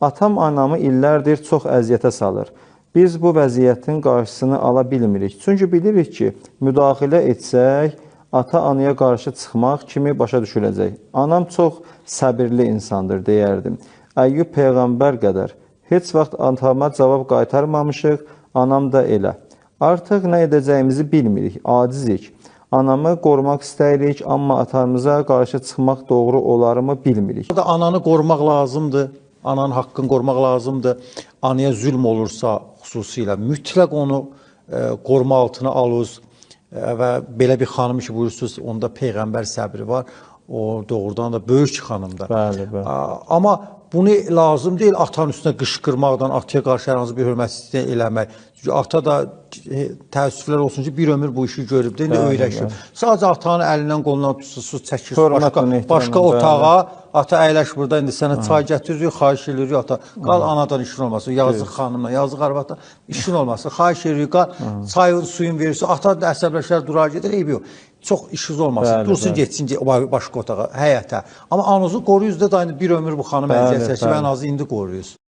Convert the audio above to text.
Atam anamı illərdir çox əziyyətə salır. Biz bu vəziyyətin qarşısını ala bilmirik. Çünki bilirik ki, müdaxilə etsək, ata-anaya qarşı çıxmaq kimi başa düşüləcək. Anam çox səbirli insandır, deyərdim. Əyyub Peyğəmbər qədər. Heç vaxt atama cavab qaytarmamışıq, anam da elə. Artıq nə edəcəyimizi bilmirik, acizik. Anamı qorumaq istəyirik, amma atamıza qarşı çıxmaq doğru olarımı bilmirik. Ananı qorumaq lazımdır, ananın haqqını qorumaq lazımdır. Anaya zülm olursa xüsusilə mütləq onu qoruma altına alırız və belə bir xanım ki buyursunuz, onda Peyğəmbər səbri var. O doğrudan da böyük xanımdır. Bəli, bəli. Amma bunu lazım deyil atanın üstünə qışqırmaqdan, ataya qarşı hər hansı bir hörmətsizlik eləmək. Çünki ata da təəssüflər olsun ki, bir ömür bu işi görüb, indi öyrəşib. Sadəcə atanın əlindən qolundan tutsun, çəkir başqa otağa, ata əyləş burada, indi sənə çay gətiririk, xahiş edirik, ata, qal anadan işin olmasın, yazıq xanımla, yazıq arvadla işin olmasın, xahiş edirik, qal, çayın, suyun verirsin, ata da əsəbləşər, durar gedir, eybi yox. Çox işiniz olmasın, dursun getsin başqa otağa, həyətə. Amma anınızı qoruyuz da, bir ömür bu xanım əziyyət çəkib, ən azı indi qoruyuz.